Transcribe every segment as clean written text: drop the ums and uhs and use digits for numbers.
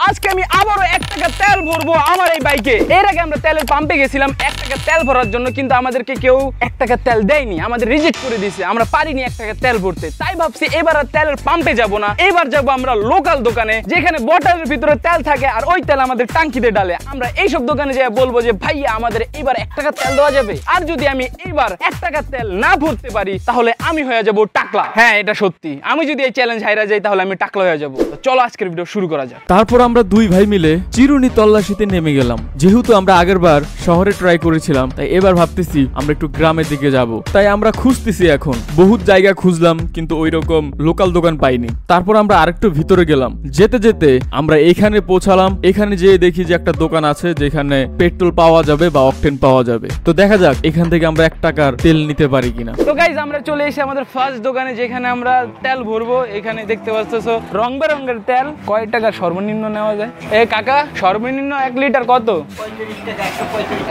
আজকে আমি আবারও 1 টাকা তেল ভরবো আমার এই বাইকে। এর আগে আমরা তেলের পাম্পে গেছিলাম 1 টাকা তেল ভরার জন্য, কিন্তু আমাদেরকে কেউ 1 টাকা তেল দেয়নি, আমাদের রিজেক্ট করে দিয়েছে, আমরা পারিনি 1 টাকা তেল ভরতে। তাই ভাবছি এবার আর তেলের পাম্পে যাব না, এবার যাবো আমরা লোকাল দোকানে যেখানে বটলের ভিতরে তেল থাকে আর ওই তেল আমাদের টাঙ্কিতে ডালে। আমরা এইসব দোকানে যাই বলবো যে ভাইয়া আমাদের এবার 1 টাকা তেল দেওয়া যাবে। আর যদি আমি এবার 1 টাকা তেল না ভরতে পারি তাহলে আমি হয়ে যাব টাকলা। হ্যাঁ এটা সত্যি, আমি যদি এই চ্যালেঞ্জ হাইরা যাই তাহলে আমি টাকলা হয়ে যাব। চলো আজকের ভিডিও শুরু করা যাক। তারপর আমরা দুই ভাই মিলে চিরুনি তল্লাশিতে নেমে গেলাম। যেহেতু আমরা আগের বার শহরে ট্রাই করেছিলাম, তাই এবার ভাবতেছি আমরা একটু গ্রামের দিকে যাব। তাই আমরা খুঁজতেছি, এখন বহুত জায়গা খুঁজলাম কিন্তু ওই রকম লোকাল দোকান পাইনি। তারপর আমরা আরেকটু ভিতরে গেলাম, যেতে যেতে আমরা এখানে পৌঁছালাম। এখানে যেয়ে দেখি যে একটা দোকান আছে যেখানে পেট্রোল পাওয়া যাবে বা অকটেন পাওয়া যাবে। তো দেখা যাক এখান থেকে আমরা 1 টাকার তেল নিতে পারি কিনা। তো গাইজ আমরা চলে এসে আমাদের ফার্স্ট দোকানে যেখানে আমরা তেল ভরবো। এখানে দেখতে পাচ্ছো রং বেরঙের তেল। কয় টাকা সর্বনিম্ন নেওয়া যায়? এ কাকা সর্বনিম্ন 1 লিটার কত?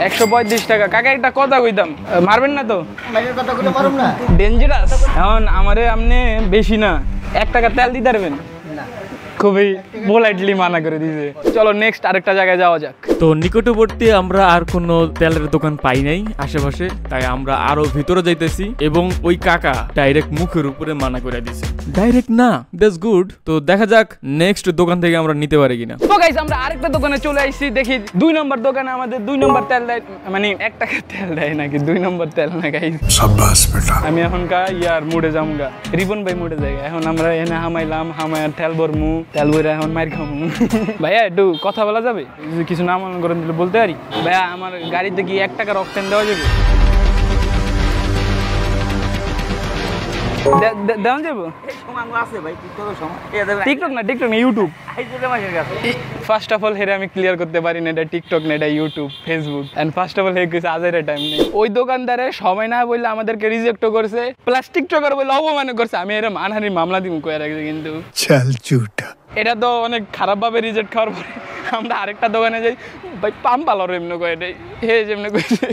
135 টাকা। কাকা একটা কথা কইতাম, মারবেন না তো? ডেঞ্জারাস। এখন আমারে আপনি বেশি না 1 টাকা তেল দিতে পারবেন? খুবই পোলাইটলি মানা করে দিয়েছে। চলো নেক্সট আরেকটা জায়গায় যাওয়া যাক। তো নিকটবর্তী আমরা আর কোনো তেলের দোকান পাই নাই আশেপাশে, তাই আমরা আরো ভিতরে যাইতেছি এবং ওই কাকা ডাইরেক্ট মুখের উপরে মানা করে দিছে, ডাইরেক্ট না। That's good. তো দেখা যাক নেক্সট দোকান থেকে আমরা নিতে পারি কিনা। তো গাইস আমরা আরেকটা দোকানে চলে আসছি, দেখি 2 নম্বর দোকানে আমাদের 2 নম্বর তেল দেয়, মানে 1 টাকা তেল দেয় নাকি 2 নম্বর তেল না গাইস। শাবাশ বেটা। আমি এখন ইয়ার মুডে যামগা, রিবন ভাই মুডে যাই। এখন আমরা এনে হামাইলাম, হামায়ার তেল ভরমু, তেল ভরে এখন মার খামু। ভাইয়া একটু কথা বলা যাবে? কিছু নাম করে দিলে বলতে পারি? ভাইয়া আমার গাড়িতে কি 1 টাকার অকটেন দেওয়া যাবে? দেওয়া যাবো? টিকটক না, টিকটক না, ইউটিউব। ফার্স্ট অফ অল হেরে আমি ক্লিয়ার করতে পারি না এটা টিকটক না, এটা YouTube, Facebook. And first of all হে কিছু আজের টাইম নেই। ওই দোকানদারে সময় না বললে আমাদেরকে রিজেক্ট করছে, প্লাস টিকটকার বলে অপমান করছে। আমি এরকম মানহানির মামলা দিব কয়ে রাখছি, কিন্তু এটা তো অনেক খারাপ ভাবে রিজেক্ট খাওয়ার পরে আমরা আরেকটা দোকানে যাই, ভাই পাম্প পালার এমনি কয়ে দেয়, হে যেমনি কইছে।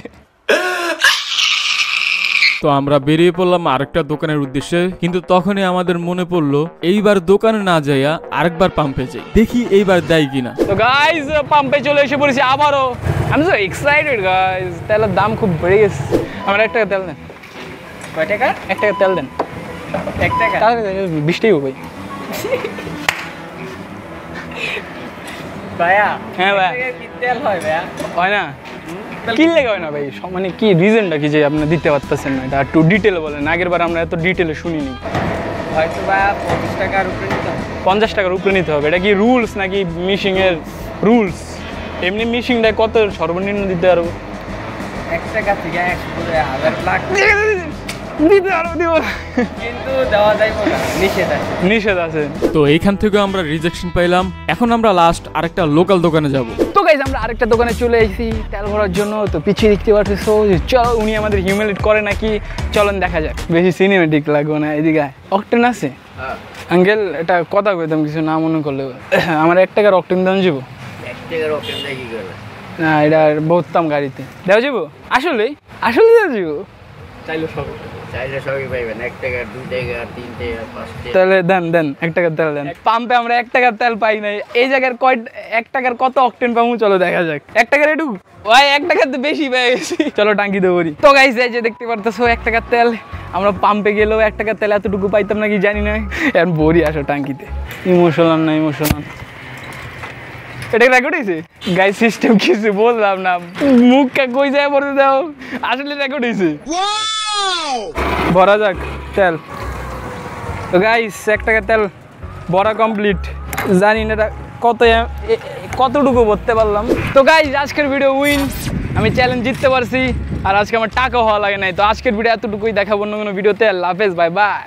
তো আমরা বেরিয়ে পড়লাম আরেকটা দোকানের উদ্দেশ্যে, কিন্তু তখনই আমাদের মনে পড়লো এইবার দোকানে না যাইয়া আরেকবার পাম্পে যাই, দেখি এইবার দেয় কিনা। তো গাইস পাম্পে চলে এসে পড়েছি আবারও। আমি সো এক্সাইটেড গাইস, তেলের দাম খুব বেড়ে গেছে। আমার 1 টাকা তেল দেন। কয় টাকা? 1 টাকা তেল দেন। 1 টাকা? তাহলে 20 টাকা ভাই। ভাইয়া হ্যাঁ ভাইয়া কি তেল হয় ভাইয়া? হয় না? কি লেগে হয় না ভাই? মানে কি রিজনটা কি যে আপনি দিতে পারতেছেন না? এটা একটু ডিটেলে বলেন, আগের বার আমরা এত ডিটেলে শুনিনি। হয়তো ভাইয়া 50 টাকার উপরে নিতে হবে। 50 টাকার উপরে নিতে হবে? এটা কি রুলস নাকি মিশিংয়ের রুলস? এমনি মিশিংটা কত সর্বনিম্ন দিতে পারবো? 1 টাকা থেকে 100 করে 1000 লাখ দিতে পারবো, দিব কিন্তু দেওয়া যাইব না, নিষেধ আছে। নিষেধ আছে। তো এইখান থেকে আমরা রিজেকশন পাইলাম। এখন আমরা লাস্ট আরেকটা লোকাল দোকানে যাব। তো গাইস আমরা আরেকটা দোকানে চলে এসেছি তেল ভরার জন্য। তো পিছিয়ে দেখতে পাচ্ছো, চলো উনি আমাদের হিউমিলেট করে নাকি, চলেন দেখা যাক। বেশি সিনেমেটিক লাগবে না। এদিকে অকটেন আছে আঙ্কেল, এটা কথা কইতাম কিছু না মনে করলে। আমার 1 টাকার অকটেন দাম যাবো? 1 টাকার অকটেন দেয় কি করে? না এটা বহুত দাম গাড়িতে দেওয়া যাবো। আসলে আসলে দেওয়া যাবো? চাইলে সবই পাইবেন। 1 টাকা, 2 টাকা, 3 টাকা, 5 টাকা। তাহলে দেন 1 টাকার তেল দেন। পাম্পে আমরা 1 টাকার তেল পাই নাই, এই জায়গার 1 টাকার কত অকটেন পাবো চলো দেখা যাক। 1 টাকার এটুকু ভাই, 1 টাকার তো বেশি পেয়ে গেছি। চলো টাঙ্কি দেবো। তো গাইস এই যে দেখতে পারতেছো 1 টাকার তেল। আমরা পাম্পে গেলেও 1 টাকার তেল এতটুকু পাইতাম নাকি জানি না। এখন ভরি আসো টাঙ্কিতে। ইমোশনাল না ইমোশনাল। এটা রেকর্ড হয়েছে গাইস, সিস্টেম কিছু বললাম না, মুখটা কই যায় পড়তে দাও। আসলে রেকর্ড হয়েছে। ভরা যাক তেল। তো গাইস 1 টাকার তেল ভরা কমপ্লিট। জানি না এটা কতটুকু ভরতে পারলাম। তো গাইস আজকের ভিডিও উইন, আমি চ্যালেঞ্জ জিততে পারছি আর আজকে আমার টাকা হওয়া লাগে নাই। তো আজকের ভিডিও এতটুকুই, দেখাবো অন্য কোনো ভিডিওতে। আল্লাহ হাফেজ, বাই বাই।